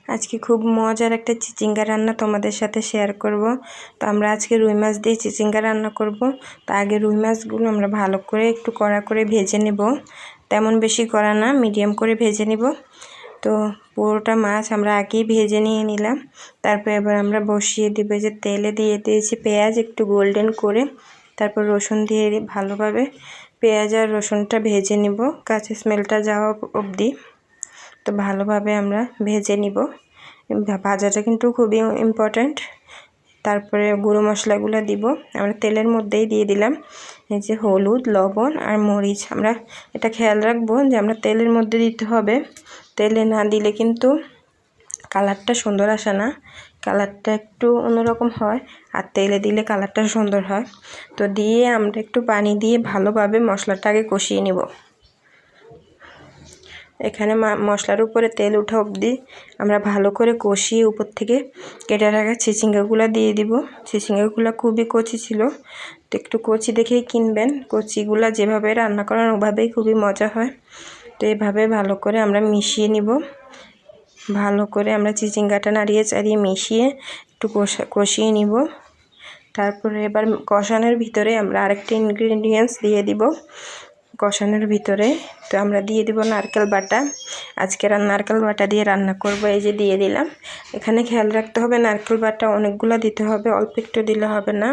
আজকে খুব মজার একটা চিচিঙ্গা রান্না তোমাদের সাথে শেয়ার করব। তো আমরা আজকে রুই মাছ দিয়ে চিচিঙ্গা রান্না করব। তো আগে রুই মাছগুলো আমরা ভালো করে একটু কড়া করে ভেজে নেব, তেমন বেশি কড়া না, মিডিয়াম করে ভেজে নেব। তো পুরোটা মাছ আমরা আগেই ভেজে নিয়ে নিলাম। তারপর এবার আমরা বসিয়ে দিব, যে তেলে দিয়ে দিয়েছি পেঁয়াজ একটু গোল্ডেন করে, তারপর রসুন দিয়ে ভালোভাবে পেঁয়াজ আর রসুনটা ভেজে নিব কাঁচা স্মেলটা যাওয়া অবধি। তো ভালোভাবে আমরা ভেজে নিব, ভাজাটা কিন্তু খুবই ইম্পর্ট্যান্ট। তারপরে গুঁড়ো মশলাগুলো দিব, আমরা তেলের মধ্যেই দিয়ে দিলাম এই যে হলুদ, লবণ আর মরিচ। আমরা এটা খেয়াল রাখবো যে আমরা তেলের মধ্যে দিতে হবে, তেলে না দিলে কিন্তু কালারটা সুন্দর আসে না, কালারটা একটু অন্যরকম হয়, আর তেলে দিলে কালারটা সুন্দর হয়। তো দিয়ে আমরা একটু পানি দিয়ে ভালোভাবে মশলাটাকে কষিয়ে নিব। এখানে মশলার উপরে তেল ওঠা অবধি আমরা ভালো করে কষিয়ে উপর থেকে কেটে রাখা চিচিঙ্গাগুলো দিয়ে দিব। চিচিঙ্গাগুলো খুবই কচি ছিল, তো একটু কচি দেখেই কিনবেন। কচিগুলো যেভাবে রান্না করেন ওভাবেই খুবই মজা হয়। তো এভাবে ভালো করে আমরা মিশিয়ে নিব, ভালো করে আমরা চিচিঙ্গাটা নাড়িয়ে চাড়িয়ে মিশিয়ে একটু কষিয়ে নিব। তারপরে এবার কষানোর ভিতরে আমরা আরেকটা ইনগ্রিডিয়েন্টস দিয়ে দিব কষানোর ভিতরে। তো আমরা দিয়ে দিব নারকেল বাটা। আজকে নারকেল বাটা দিয়ে রান্না করব, এই যে দিয়ে দিলাম। এখানে খেয়াল রাখতে হবে নারকেল বাটা অনেকগুলো দিতে হবে, অল্প একটু দিলে হবে না।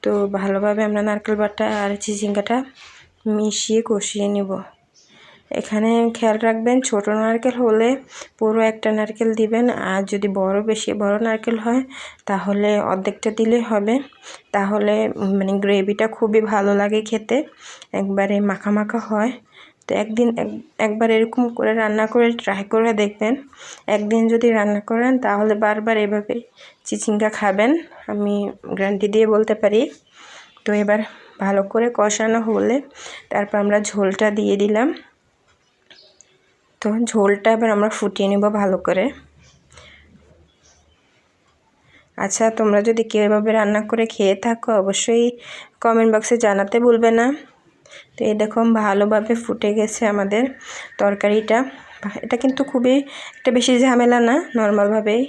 তো ভালোভাবে আমরা নারকেল বাটা আর চিচিঙ্গাটা মিশিয়ে কষিয়ে নিব। এখানে খেয়াল রাখবেন ছোট নারকেল হলে পুরো একটা নারকেল দিবেন, আর যদি বেশি বড় নারকেল হয় তাহলে অর্ধেকটা দিলে হবে। তাহলে মানে গ্রেভিটা খুবই ভালো লাগে খেতে, একবারে মাখা মাখা হয়। তো একবার এরকম করে রান্না করে ট্রাই করে দেখবেন। একদিন যদি রান্না করেন তাহলে বারবার এভাবে চিচিঙ্গা খাবেন, আমি গ্যারান্টি দিয়ে বলতে পারি। তো এবার ভালো করে কষানো হলে তারপর আমরা ঝোলটা দিয়ে দিলাম। তো ঝোলটা এবার আমরা ফুটিয়ে নেব ভালো করে। আচ্ছা, তোমরা যদি কেউ এভাবে রান্না করে খেয়ে থাকো অবশ্যই কমেন্ট বক্সে জানাতে ভুলবে না। তো এই দেখো ভালোভাবে ফুটে গেছে আমাদের তরকারিটা। এটা কিন্তু খুবই একটা বেশি ঝামেলা না, নর্মালভাবেই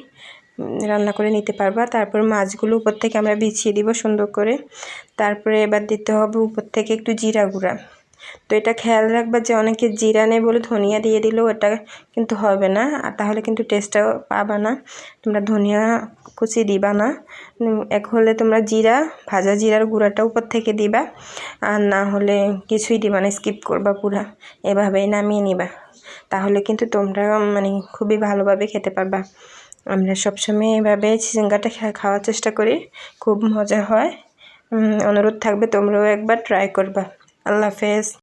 রান্না করে নিতে পারবা। তারপর মাছগুলো উপর থেকে আমরা বিছিয়ে দিব সুন্দর করে। তারপরে এবার দিতে হবে উপর থেকে একটু জিরা গুঁড়া। তো এটা খেয়াল রাখবা যে অনেকে জিরা নেই বলে ধনিয়া দিয়ে দিলেও এটা কিন্তু হবে না, আর তাহলে কিন্তু টেস্টটাও পাবা না। তোমরা ধনিয়া কুচি দিবা না, এক হলে তোমরা ভাজা জিরার গুঁড়াটা উপর থেকে দিবা, আর না হলে কিছুই দিবা না, স্কিপ করবা পুরা, এভাবেই নামিয়ে নিবা। তাহলে কিন্তু তোমরা মানে খুবই ভালোভাবে খেতে পারবা। আমরা সবসময় এভাবে চিচিঙ্গাটা খাওয়ার চেষ্টা করি, খুব মজা হয়। অনুরোধ থাকবে তোমরাও একবার ট্রাই করবা। আল্লাহ হাফেজ।